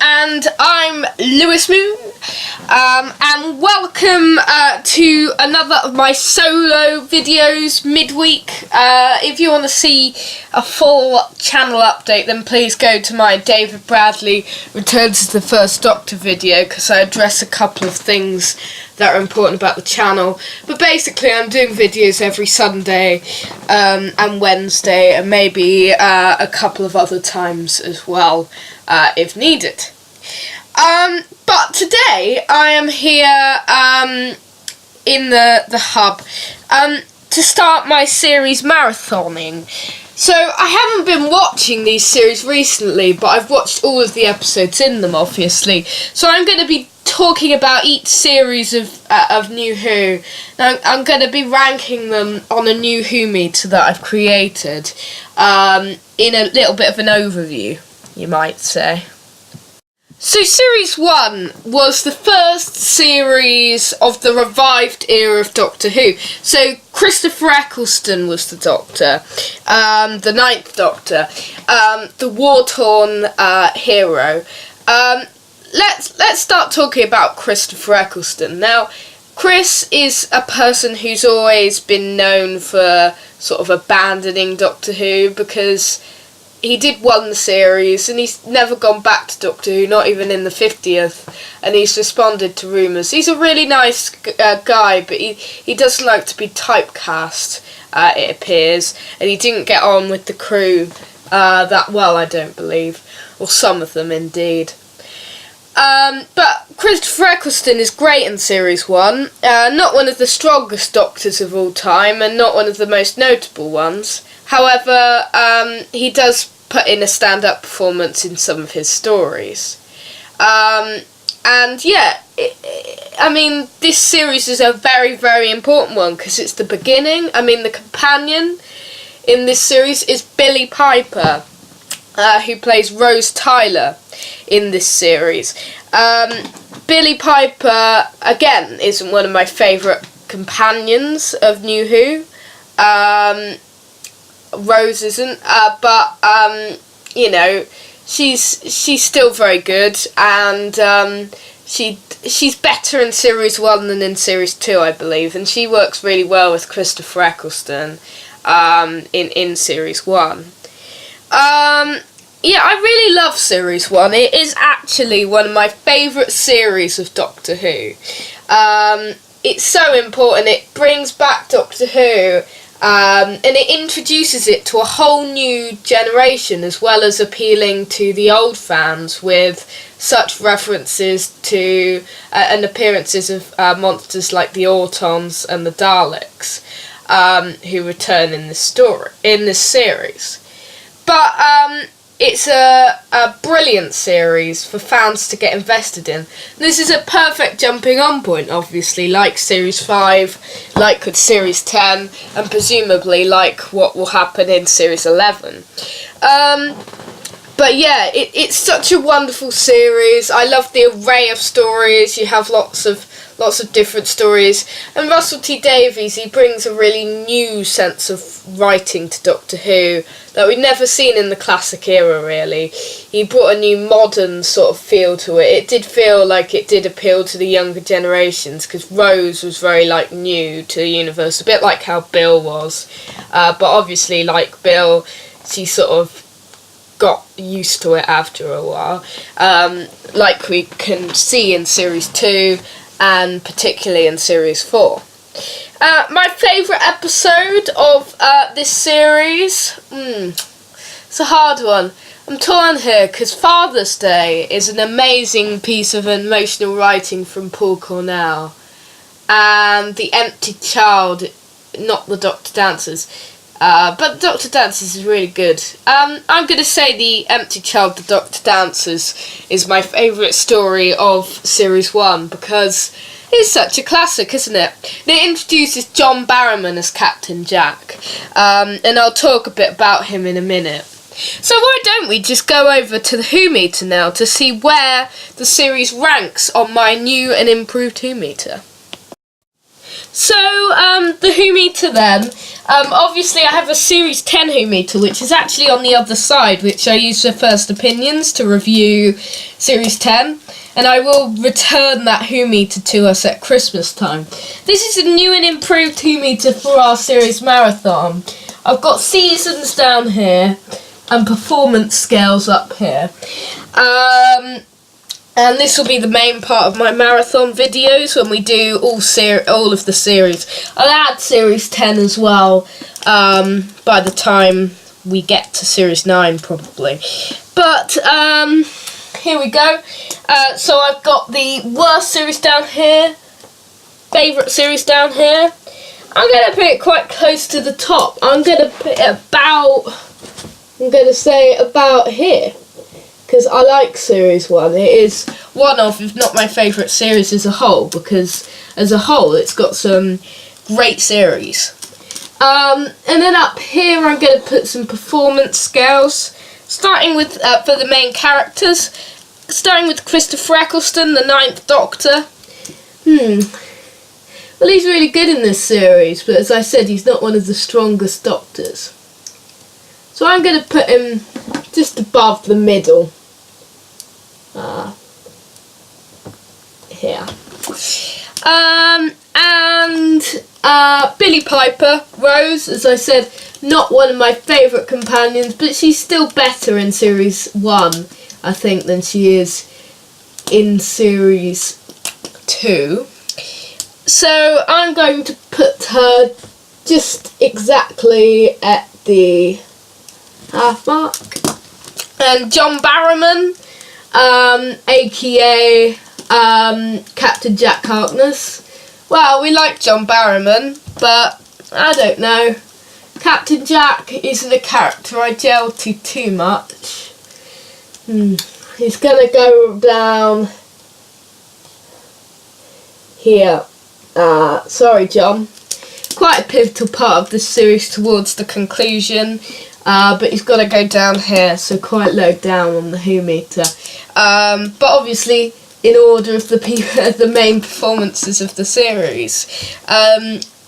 And I'm Lewis Moon, and welcome to another of my solo videos midweek. If you want to see a full channel update, then please go to my David Bradley Returns to the First Doctor video, because I address a couple of things that are important about the channel. But basically I'm doing videos every Sunday and Wednesday, and maybe a couple of other times as well if needed. But today I am here in the hub to start my series marathoning. So I haven't been watching these series recently, but I've watched all of the episodes in them, obviously. So I'm going to be talking about each series of New Who. Now, I'm going to be ranking them on a New Who meter that I've created in a little bit of an overview, you might say. So Series 1 was the first series of the revived era of Doctor Who. So Christopher Ecclestone was the Doctor, the Ninth Doctor, the war-torn hero. Let's start talking about Christopher Ecclestone. Now, Chris is a person who's always been known for sort of abandoning Doctor Who, because he did one series and he's never gone back to Doctor Who, not even in the 50th, and he's responded to rumours. He's a really nice guy, but he doesn't like to be typecast, it appears, and he didn't get on with the crew that well, I don't believe, or some of them indeed. But Christopher Ecclestone is great in Series 1, not one of the strongest Doctors of all time, and not one of the most notable ones. However, he does put in a stand-up performance in some of his stories. And yeah, I mean, this series is a very, very important one, because it's the beginning. I mean, the companion in this series is Billie Piper, who plays Rose Tyler in this series. Billie Piper, again, isn't one of my favourite companions of New Who. Rose isn't, but you know, she's still very good, and she's better in Series 1 than in Series 2, I believe, and she works really well with Christopher Ecclestone in Series 1. Yeah, I really love Series 1. It is actually one of my favourite series of Doctor Who. It's so important. It brings back Doctor Who, and it introduces it to a whole new generation, as well as appealing to the old fans with such references to and appearances of monsters like the Autons and the Daleks, who return in this series. But it's a brilliant series for fans to get invested in. This is a perfect jumping on point, obviously, like Series 5, like with Series 10, and presumably like what will happen in Series 11. But yeah, it's such a wonderful series. I love the array of stories. You have lots of different stories, and Russell T Davies, he brings a really new sense of writing to Doctor Who that we'd never seen in the classic era, really. He brought a new modern sort of feel to it. It did feel like it did appeal to the younger generations, because Rose was very new to the universe, a bit like how Bill was, but obviously like Bill, she sort of got used to it after a while, like we can see in Series 2 and particularly in Series 4. My favourite episode of this series? It's a hard one. I'm torn here, because Father's Day is an amazing piece of emotional writing from Paul Cornell, and The Empty Child, not the Doctor Dancers, but Doctor Dancers is really good. I'm going to say The Empty Child, the Doctor Dancers is my favourite story of Series 1, because it's such a classic, isn't it? And it introduces John Barrowman as Captain Jack, and I'll talk a bit about him in a minute. So why don't we just go over to the Who meter now to see where the series ranks on my new and improved Who meter. So, the Who meter then, Obviously I have a Series 10 Who meter, which is actually on the other side, which I use for First Opinions to review Series 10. And I will return that Who meter to us at Christmas time. This is a new and improved Who meter for our series marathon. I've got seasons down here and performance scales up here. And this will be the main part of my marathon videos when we do all of the series. I'll add Series 10 as well by the time we get to Series 9 probably. But here we go. So I've got the worst series down here, favourite series down here. I'm going to put it quite close to the top. I'm going to put it about here. Because I like Series 1. It is one of, if not my favourite series as a whole, because as a whole it's got some great series. And then up here I'm going to put some performance scales, starting with, for the main characters, starting with Christopher Ecclestone, the 9th Doctor. Well, he's really good in this series, but as I said, he's not one of the strongest Doctors. So I'm going to put him just above the middle. Here. And Billie Piper, Rose, as I said, not one of my favourite companions, but she's still better in Series 1, I think, than she is in Series 2. So I'm going to put her just exactly at the half mark. And John Barrowman, aka Captain Jack Harkness. Well, we like John Barrowman, but I don't know. Captain Jack isn't a character I gel to too much. He's gonna go down here. Sorry, John. Quite a pivotal part of the series towards the conclusion. But he's got to go down here, so quite low down on the Who meter. But obviously, in order of the main performances of the series.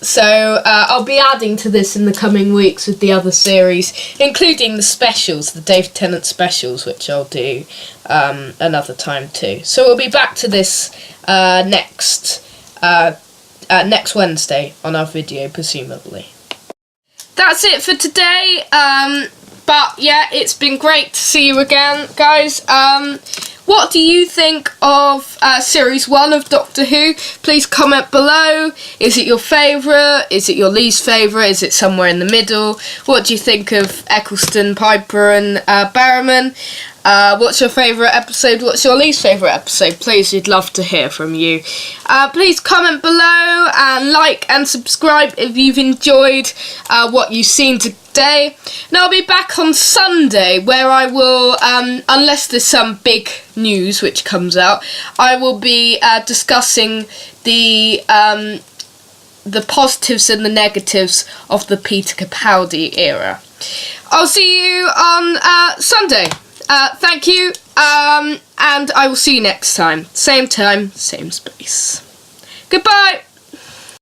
So I'll be adding to this in the coming weeks with the other series, including the specials, the Dave Tennant specials, which I'll do another time too. So we'll be back to this next Wednesday on our video, presumably. That's it for today, but yeah, it's been great to see you again, guys. What do you think of Series 1 of Doctor Who? Please comment below. Is it your favourite? Is it your least favourite? Is it somewhere in the middle? What do you think of Ecclestone, Piper and Barrowman? What's your favourite episode? What's your least favourite episode? Please, we'd love to hear from you. Please comment below and like and subscribe if you've enjoyed what you've seen today. Now I'll be back on Sunday where I will, unless there's some big news which comes out, I will be discussing the positives and the negatives of the Peter Capaldi era. I'll see you on Sunday. Thank you, and I will see you next time. Same space. Goodbye!